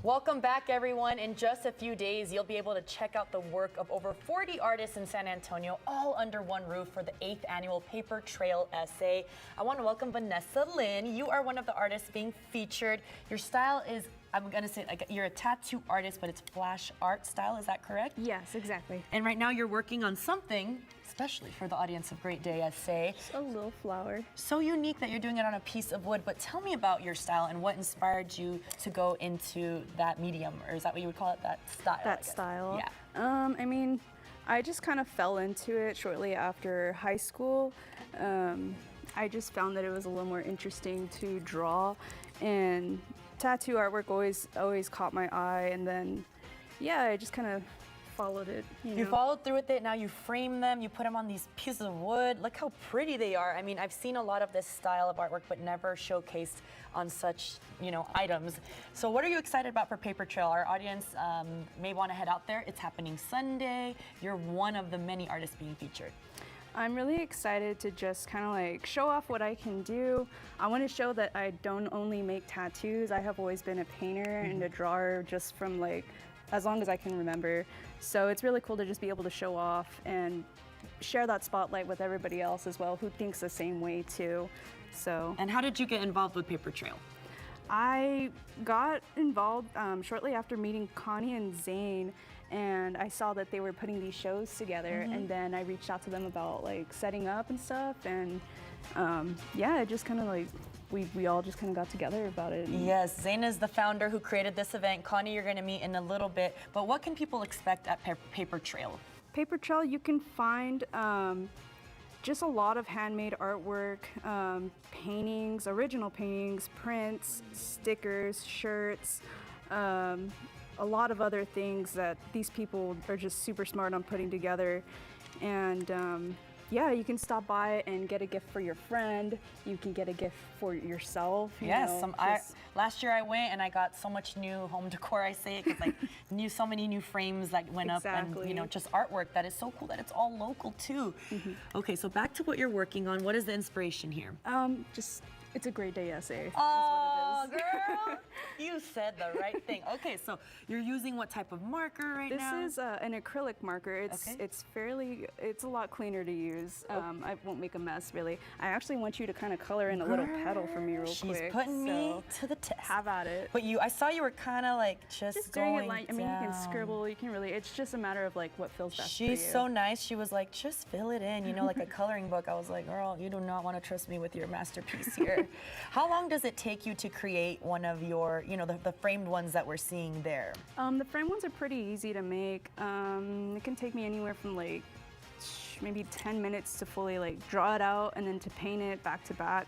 Welcome back, everyone. In just a few days, you'll be able to check out the work of over 40 artists in San Antonio, all under one roof for the 8th annual Paper Trail Essay. I want to welcome Vanessa Lynn. You are one of the artists being featured. Your style is, I'm going to say, like, you're a tattoo artist, but it's flash art style. Is that correct? Yes, exactly. And right now you're working on something, especially for the audience of Great Day Essay. Just a little flower. So unique that you're doing it on a piece of wood, but tell me about your style and what inspired you to go into that medium, or is that what you would call it, that style? That style. Yeah. I mean, I just kind of fell into it shortly after high school. I just found that it was a little more interesting to draw, and tattoo artwork always caught my eye, and then, yeah, I just kind of followed it. You followed through with it. Now you frame them, you put them on these pieces of wood. Look how pretty they are. I mean, I've seen a lot of this style of artwork, but never showcased on such, items. So what are you excited about for Paper Trail? Our audience may want to head out there. It's happening Sunday. You're one of the many artists being featured. I'm really excited to just kind of like show off what I can do. I want to show that I don't only make tattoos. I have always been a painter and a drawer just from like as long as I can remember. So it's really cool to just be able to show off and share that spotlight with everybody else as well who thinks the same way too. So. And how did you get involved with Paper Trail? I got involved shortly after meeting Connie and Zane, and I saw that they were putting these shows together, and then I reached out to them about like setting up and stuff, and yeah, it just kind of like we all just kind of got together about it. Yes, Zane is the founder who created this event. Connie, you're going to meet in a little bit, but what can people expect at Paper Trail? Paper Trail, you can find just a lot of handmade artwork, paintings, original paintings, prints, stickers, shirts, a lot of other things that these people are just super smart on putting together. And yeah, you can stop by and get a gift for your friend. You can get a gift for yourself. Yes, last year I went and I got so much new home decor, I say it, because like so many new frames that went up, and just artwork that is so cool that it's all local too. Okay, so back to what you're working on. What is the inspiration here? It's a Great Day Essay. Oh, girl, you said the right thing. Okay, so you're using what type of marker right now? This is an acrylic marker. It's a lot cleaner to use. I won't make a mess, really. I actually want you to kind of color in a little petal for me real quick. She's putting me to the test. Have at it. But I saw you were kind of like just doing going it like, I mean, you can scribble, you can really, it's just a matter of like what feels best for you. She's so nice. She was like, just fill it in, like a coloring book. I was like, girl, you do not want to trust me with your masterpiece here. How long does it take you to create one of your, the framed ones that we're seeing there? The framed ones are pretty easy to make. It can take me anywhere from like maybe 10 minutes to fully like draw it out and then to paint it back to back.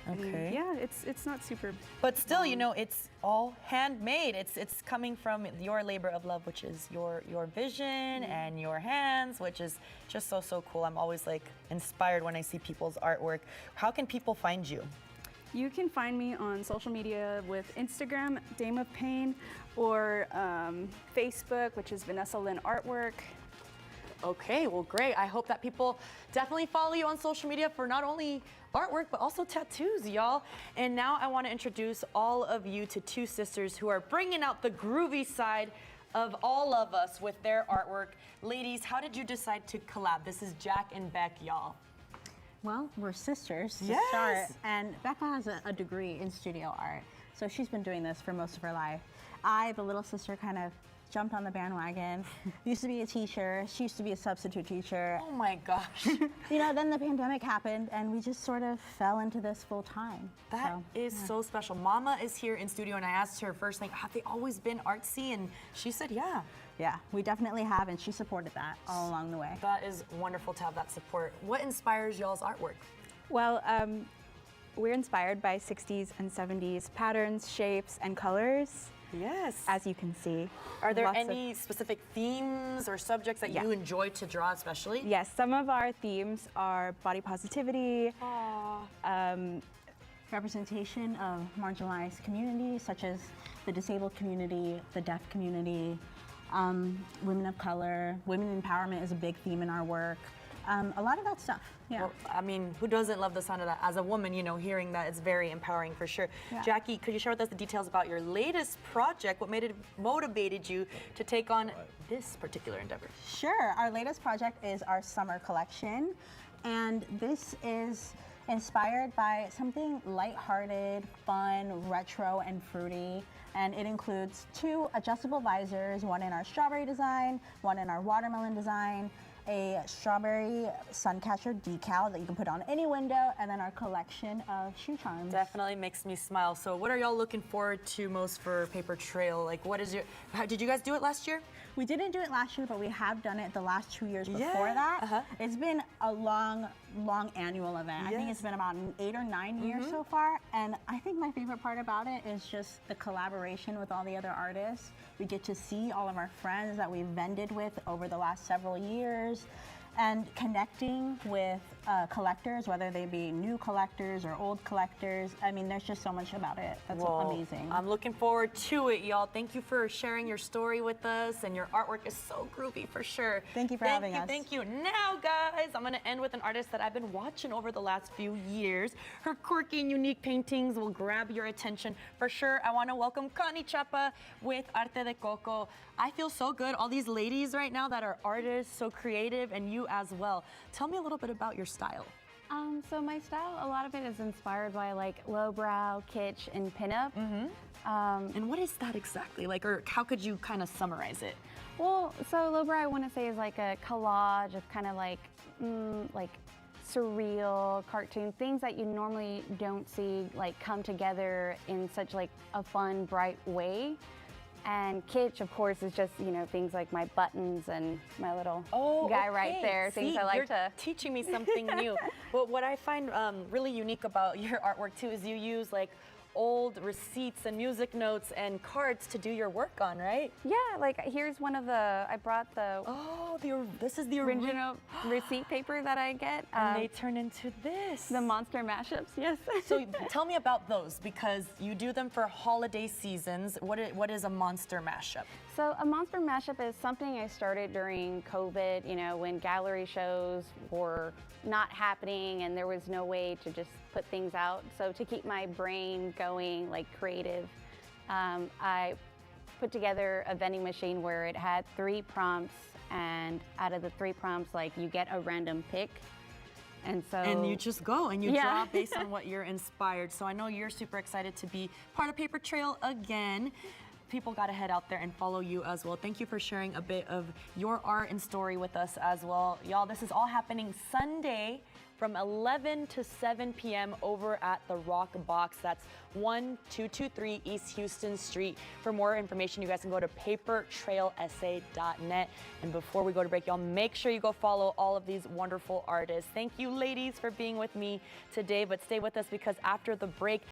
Okay. Yeah, it's not super. But still, it's all handmade. It's coming from your labor of love, which is your vision and your hands, which is just so cool. I'm always like inspired when I see people's artwork. How can people find you? You can find me on social media with Instagram, Dame of Pain, or Facebook, which is Vanessa Lynn Artwork. Okay, well, great. I hope that people definitely follow you on social media for not only artwork, but also tattoos, y'all. And now I want to introduce all of you to two sisters who are bringing out the groovy side of all of us with their artwork. Ladies, how did you decide to collab? This is Jack and Beck, y'all. Well, we're sisters to start, and Becca has a degree in studio art, so she's been doing this for most of her life. I, the little sister, kind of jumped on the bandwagon. Used to be a teacher. She used to be a substitute teacher. Oh my gosh. Then the pandemic happened and we just sort of fell into this full time. That is so special. Mama is here in studio and I asked her first thing, have they always been artsy? And she said, yeah. Yeah, we definitely have, and she supported that all along the way. That is wonderful to have that support. What inspires y'all's artwork? Well, we're inspired by 60s and 70s patterns, shapes, and colors. Yes. As you can see. Are there any specific themes or subjects that you enjoy to draw especially? Yes, some of our themes are body positivity, representation of marginalized communities such as the disabled community, the deaf community, women of color. Women empowerment is a big theme in our work. A lot of that stuff. Yeah. Well, I mean, who doesn't love the sound of that? As a woman, you know, hearing that is very empowering for sure. Yeah. Jackie, could you share with us the details about your latest project? What motivated you to take on this particular endeavor? Sure. Our latest project is our summer collection, and this is inspired by something lighthearted, fun, retro, and fruity. And it includes 2 adjustable visors, one in our strawberry design, one in our watermelon design, a strawberry sun catcher decal that you can put on any window, and then our collection of shoe charms. Definitely makes me smile. So what are y'all looking forward to most for Paper Trail? Like, what is did you guys do it last year? We didn't do it last year, but we have done it the last 2 years before that. It's been a long annual event. I think it's been about 8 or 9 years so far. And I think my favorite part about it is just the collaboration with all the other artists. We get to see all of our friends that we've vended with over the last several years, and connecting with collectors, whether they be new collectors or old collectors. I mean, there's just so much about it that's amazing. I'm looking forward to it, y'all. Thank you for sharing your story with us, and your artwork is so groovy for sure. Thank you for having us. Thank you. Now, guys, I'm gonna end with an artist that I've been watching over the last few years. Her quirky and unique paintings will grab your attention for sure. I wanna welcome Connie Chapa with Arte de Coco. I feel so good. All these ladies right now that are artists, so creative, and you as well. Tell me a little bit about your style. So my style, a lot of it is inspired by like lowbrow, kitsch, and pinup. And what is that exactly? Like, or how could you kind of summarize it? Well, so lowbrow, I want to say, is like a collage of kind of like surreal cartoon things that you normally don't see like come together in such like a fun, bright way. And kitsch, of course, is just, you know, things like my buttons and my little guy right there, things See, I like you're to... teaching me something new. But what I find really unique about your artwork too is you use like old receipts and music notes and cards to do your work on, right? Yeah, like here's one of the, I brought the This is the original receipt paper that I get. And they turn into this. The monster mashups, yes. So tell me about those, because you do them for holiday seasons. What is a monster mashup? So a monster mashup is something I started during COVID, you know, when gallery shows were not happening and there was no way to just put things out. So to keep my brain going, like creative, I put together a vending machine where it had 3 prompts, and out of the 3 prompts, like you get a random pick. And you just go and you draw based on what you're inspired. So I know you're super excited to be part of Paper Trail again. People got to head out there and follow you as well. Thank you for sharing a bit of your art and story with us as well. Y'all, this is all happening Sunday from 11 to 7 p.m. over at the Rock Box. That's 1223 East Houston Street. For more information, you guys can go to papertrailsa.net. And before we go to break, y'all, make sure you go follow all of these wonderful artists. Thank you, ladies, for being with me today. But stay with us, because after the break,